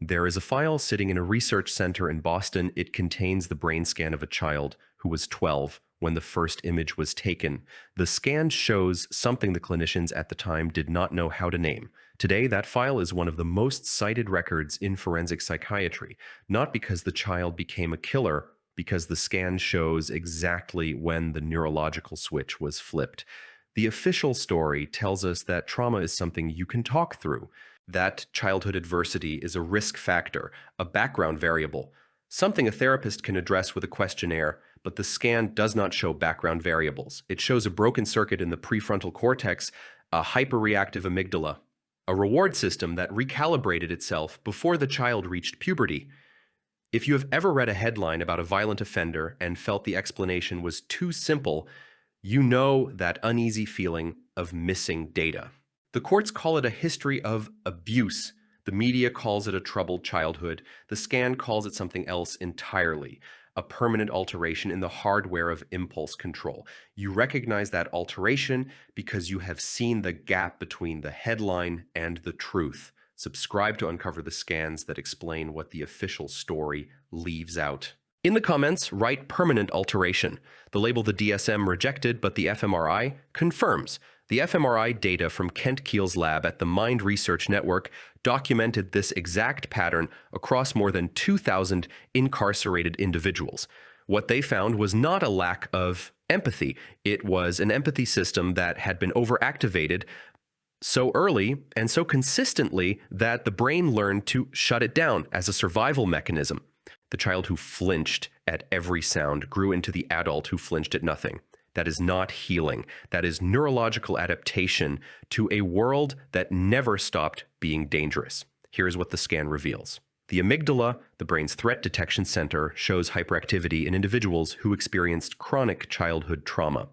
There is a file sitting in a research center in Boston. It contains the brain scan of a child who was 12 when the first image was taken. The scan shows something the clinicians at the time did not know how to name. Today, that file is one of the most cited records in forensic psychiatry, not because the child became a killer, because the scan shows exactly when the neurological switch was flipped. The official story tells us that trauma is something you can talk through, that childhood adversity is a risk factor, a background variable, something a therapist can address with a questionnaire, but the scan does not show background variables. It shows a broken circuit in the prefrontal cortex, a hyperreactive amygdala, a reward system that recalibrated itself before the child reached puberty. If you have ever read a headline about a violent offender and felt the explanation was too simple, you know that uneasy feeling of missing data. The courts call it a history of abuse. The media calls it a troubled childhood. The scan calls it something else entirely, a permanent alteration in the hardware of impulse control. You recognize that alteration because you have seen the gap between the headline and the truth. Subscribe to uncover the scans that explain what the official story leaves out. In the comments, write permanent alteration. The label the DSM rejected, but the fMRI confirms. The fMRI data from Kent Keel's lab at the Mind Research Network documented this exact pattern across more than 2,000 incarcerated individuals. What they found was not a lack of empathy. It was an empathy system that had been overactivated so early and so consistently that the brain learned to shut it down as a survival mechanism. The child who flinched at every sound grew into the adult who flinched at nothing. That is not healing. That is neurological adaptation to a world that never stopped being dangerous. Here's what the scan reveals. The amygdala, the brain's threat detection center, shows hyperactivity in individuals who experienced chronic childhood trauma.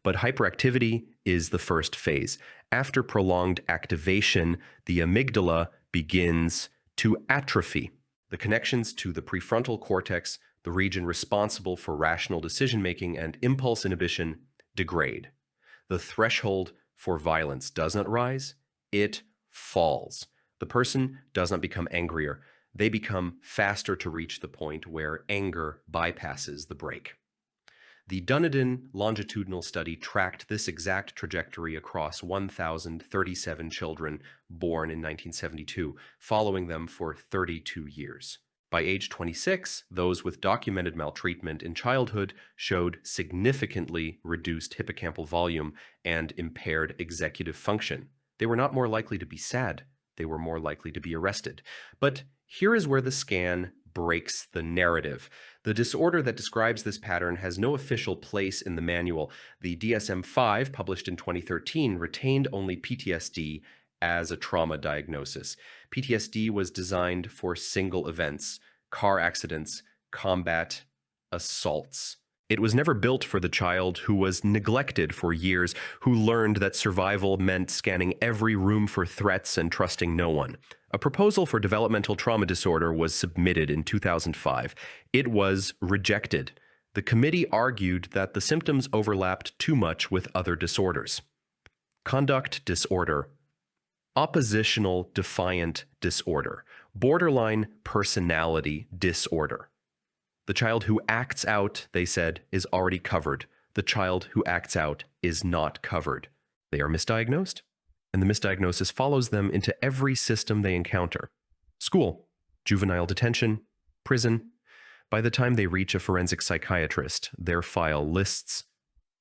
But hyperactivity is the first phase. After prolonged activation, the amygdala begins to atrophy. The connections to the prefrontal cortex, the region responsible for rational decision-making and impulse inhibition, degrade. The threshold for violence does not rise, it falls. The person does not become angrier. They become faster to reach the point where anger bypasses the brake. The Dunedin longitudinal study tracked this exact trajectory across 1,037 children born in 1972, following them for 32 years. By age 26, those with documented maltreatment in childhood showed significantly reduced hippocampal volume and impaired executive function. They were not more likely to be sad. They were more likely to be arrested. But here is where the scan breaks the narrative. The disorder that describes this pattern has no official place in the manual. The DSM-5, published in 2013, retained only PTSD as a trauma diagnosis. PTSD was designed for single events, car accidents, combat, assaults. It was never built for the child who was neglected for years, who learned that survival meant scanning every room for threats and trusting no one. A proposal for developmental trauma disorder was submitted in 2005. It was rejected. The committee argued that the symptoms overlapped too much with other disorders. Conduct disorder, oppositional defiant disorder, borderline personality disorder. The child who acts out, they said, is already covered. The child who acts out is not covered. They are misdiagnosed, and the misdiagnosis follows them into every system they encounter. School, juvenile detention, prison. By the time they reach a forensic psychiatrist, their file lists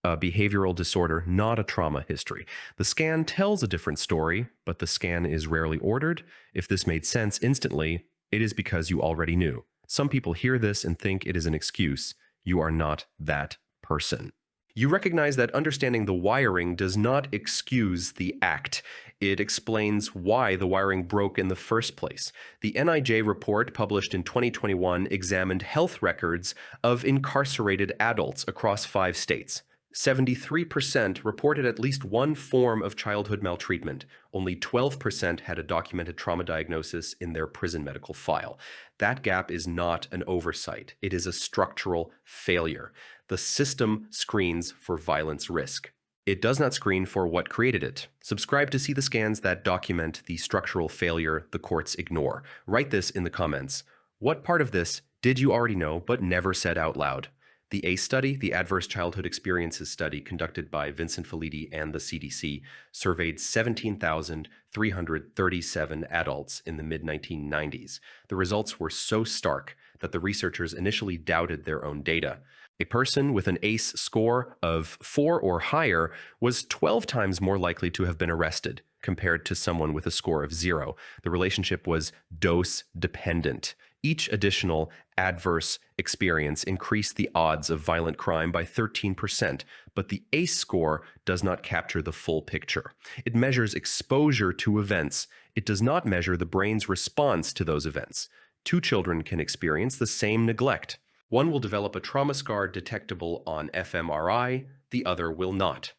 a behavioral disorder, not a trauma history. The scan tells a different story, but the scan is rarely ordered. If this made sense instantly, it is because you already knew. Some people hear this and think it is an excuse. You are not that person. You recognize that understanding the wiring does not excuse the act. It explains why the wiring broke in the first place. The NIJ report published in 2021 examined health records of incarcerated adults across 5 states. 73% reported at least one form of childhood maltreatment. Only 12% had a documented trauma diagnosis in their prison medical file. That gap is not an oversight. It is a structural failure. The system screens for violence risk. It does not screen for what created it. Subscribe to see the scans that document the structural failure the courts ignore. Write this in the comments. What part of this did you already know but never said out loud? The ACE study, the Adverse Childhood Experiences study conducted by Vincent Felitti and the CDC, surveyed 17,337 adults in the mid-1990s. The results were so stark that the researchers initially doubted their own data. A person with an ACE score of 4 or higher was 12 times more likely to have been arrested compared to someone with a score of 0. The relationship was dose-dependent. Each additional adverse experience increased the odds of violent crime by 13%, but the ACE score does not capture the full picture. It measures exposure to events. It does not measure the brain's response to those events. Two children can experience the same neglect. One will develop a trauma scar detectable on fMRI, the other will not.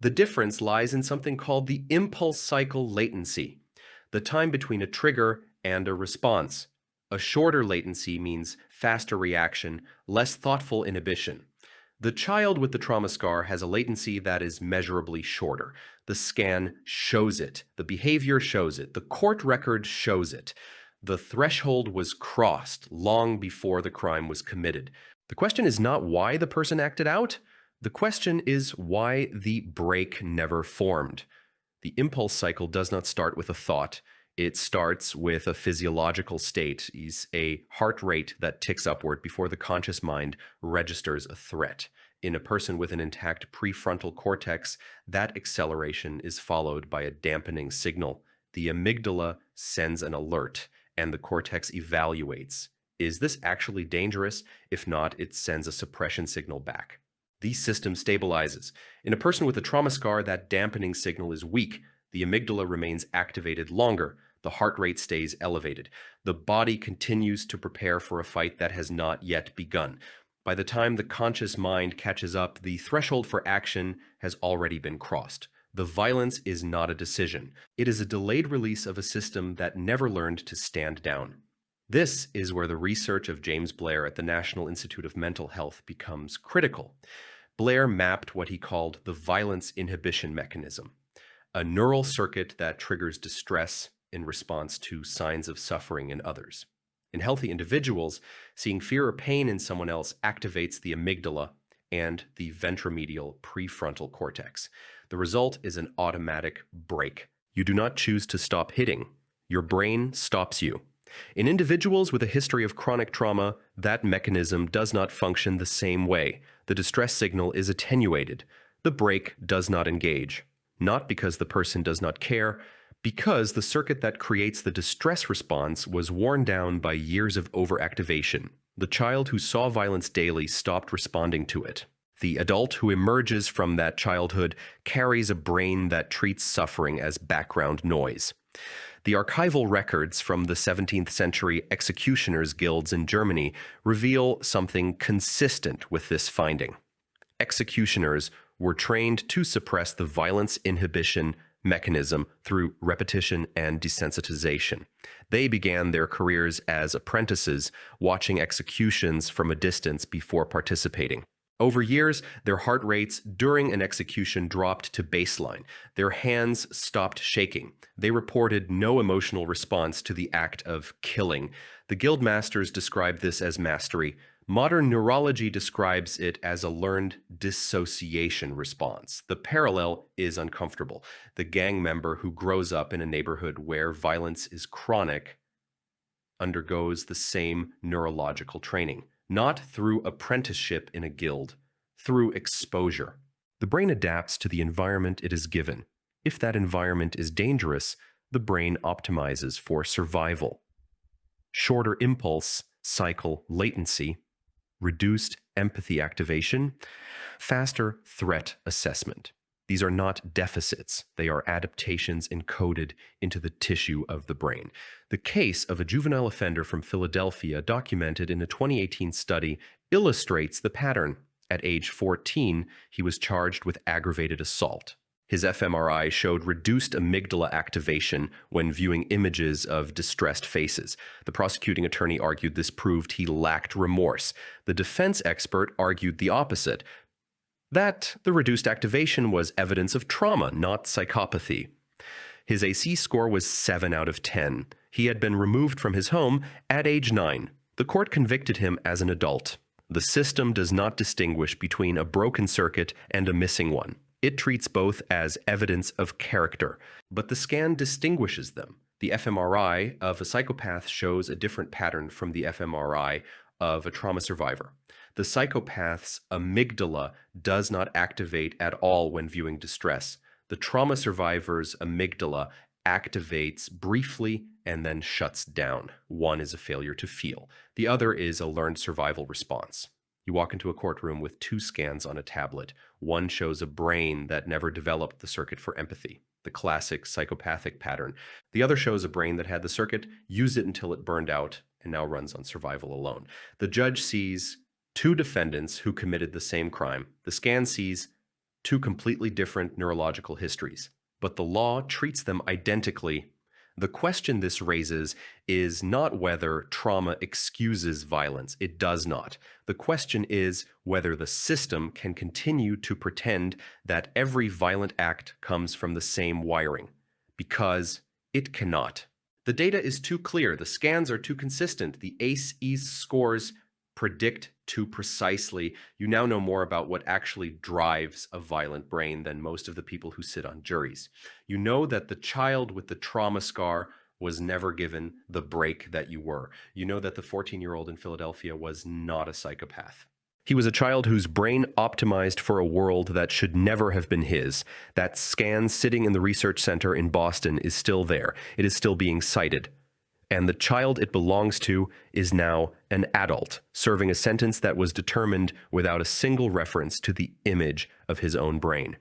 The difference lies in something called the impulse cycle latency, the time between a trigger and a response. A shorter latency means faster reaction, less thoughtful inhibition. The child with the trauma scar has a latency that is measurably shorter. The scan shows it. The behavior shows it. The court record shows it. The threshold was crossed long before the crime was committed. The question is not why the person acted out. The question is why the break never formed. The impulse cycle does not start with a thought. It starts with a physiological state, is a heart rate that ticks upward before the conscious mind registers a threat. In a person with an intact prefrontal cortex, that acceleration is followed by a dampening signal. The amygdala sends an alert, and the cortex evaluates. Is this actually dangerous? If not, it sends a suppression signal back. The system stabilizes. In a person with a trauma scar, that dampening signal is weak. The amygdala remains activated longer. The heart rate stays elevated. The body continues to prepare for a fight that has not yet begun. By the time the conscious mind catches up, the threshold for action has already been crossed. The violence is not a decision. It is a delayed release of a system that never learned to stand down. This is where the research of James Blair at the National Institute of Mental Health becomes critical. Blair mapped what he called the violence inhibition mechanism, a neural circuit that triggers distress in response to signs of suffering in others. In healthy individuals, seeing fear or pain in someone else activates the amygdala and the ventromedial prefrontal cortex. The result is an automatic break. You do not choose to stop hitting. Your brain stops you. In individuals with a history of chronic trauma, that mechanism does not function the same way. The distress signal is attenuated. The break does not engage. Not because the person does not care, because the circuit that creates the distress response was worn down by years of overactivation. The child who saw violence daily stopped responding to it. The adult who emerges from that childhood carries a brain that treats suffering as background noise. The archival records from the 17th century executioners' guilds in Germany reveal something consistent with this finding. Executioners were trained to suppress the violence inhibition mechanism through repetition and desensitization. They began their careers as apprentices, watching executions from a distance before participating. Over years, their heart rates during an execution dropped to baseline. Their hands stopped shaking. They reported no emotional response to the act of killing. The guildmasters described this as mastery. Modern neurology describes it as a learned dissociation response. The parallel is uncomfortable. The gang member who grows up in a neighborhood where violence is chronic undergoes the same neurological training, not through apprenticeship in a guild, through exposure. The brain adapts to the environment it is given. If that environment is dangerous, the brain optimizes for survival. Shorter impulse cycle latency, reduced empathy activation, faster threat assessment. These are not deficits. They are adaptations encoded into the tissue of the brain. The case of a juvenile offender from Philadelphia, documented in a 2018 study, illustrates the pattern. At age 14, he was charged with aggravated assault. His fMRI showed reduced amygdala activation when viewing images of distressed faces. The prosecuting attorney argued this proved he lacked remorse. The defense expert argued the opposite. that the reduced activation was evidence of trauma, not psychopathy. His AC score was 7 out of 10. He had been removed from his home at age 9. The court convicted him as an adult. The system does not distinguish between a broken circuit and a missing one. It treats both as evidence of character, but the scan distinguishes them. The fMRI of a psychopath shows a different pattern from the fMRI of a trauma survivor. The psychopath's amygdala does not activate at all when viewing distress. The trauma survivor's amygdala activates briefly and then shuts down. One is a failure to feel. The other is a learned survival response. You walk into a courtroom with 2 scans on a tablet. One shows a brain that never developed the circuit for empathy, the classic psychopathic pattern. The other shows a brain that had the circuit, used it until it burned out, and now runs on survival alone. The judge sees 2 defendants who committed the same crime. The scan sees 2 completely different neurological histories, but the law treats them identically. The question this raises is not whether trauma excuses violence. It does not. The question is whether the system can continue to pretend that every violent act comes from the same wiring, because it cannot. The data is too clear. The scans are too consistent. The ACE scores predict too precisely. You now know more about what actually drives a violent brain than most of the people who sit on juries. You know that the child with the trauma scar was never given the break that you were. You know that the 14-year-old in Philadelphia was not a psychopath. He was a child whose brain optimized for a world that should never have been his. That scan sitting in the research center in Boston is still there. It is still being cited. And the child it belongs to is now an adult, serving a sentence that was determined without a single reference to the image of his own brain.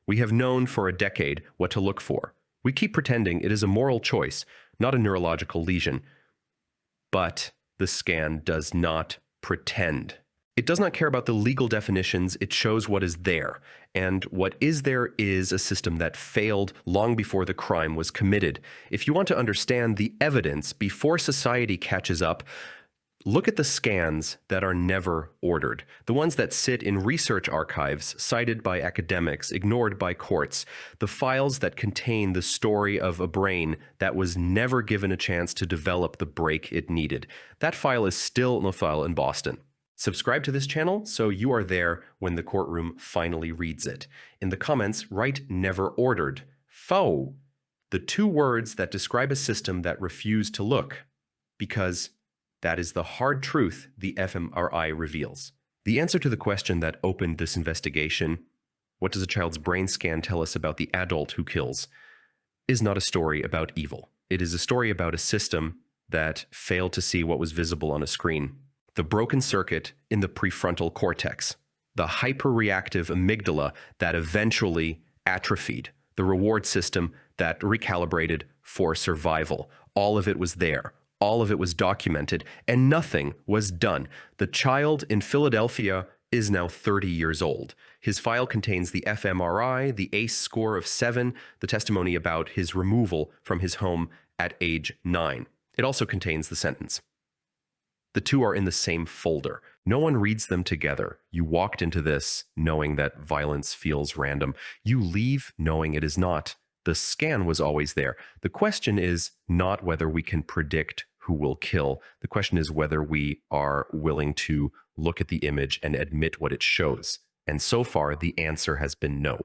We have known for a decade what to look for. We keep pretending it is a moral choice, not a neurological lesion. But the scan does not pretend. It does not care about the legal definitions. It shows what is there. And what is there is a system that failed long before the crime was committed. If you want to understand the evidence before society catches up, look at the scans that are never ordered, the ones that sit in research archives, cited by academics, ignored by courts, the files that contain the story of a brain that was never given a chance to develop the break it needed. That file is still in the file in Boston. Subscribe to this channel so you are there when the courtroom finally reads it. In the comments, write "never ordered." Faux. The 2 words that describe a system that refused to look. Because that is the hard truth the fMRI reveals. The answer to the question that opened this investigation, what does a child's brain scan tell us about the adult who kills, is not a story about evil. It is a story about a system that failed to see what was visible on a screen. The broken circuit in the prefrontal cortex, the hyperreactive amygdala that eventually atrophied, the reward system that recalibrated for survival. All of it was there. All of it was documented, and nothing was done. The child in Philadelphia is now 30 years old. His file contains the fMRI, the ACE score of 7, the testimony about his removal from his home at age 9. It also contains the sentence. The 2 are in the same folder. No one reads them together. You walked into this knowing that violence feels random. You leave knowing it is not. The scan was always there. The question is not whether we can predict who will kill. The question is whether we are willing to look at the image and admit what it shows. And so far, the answer has been no.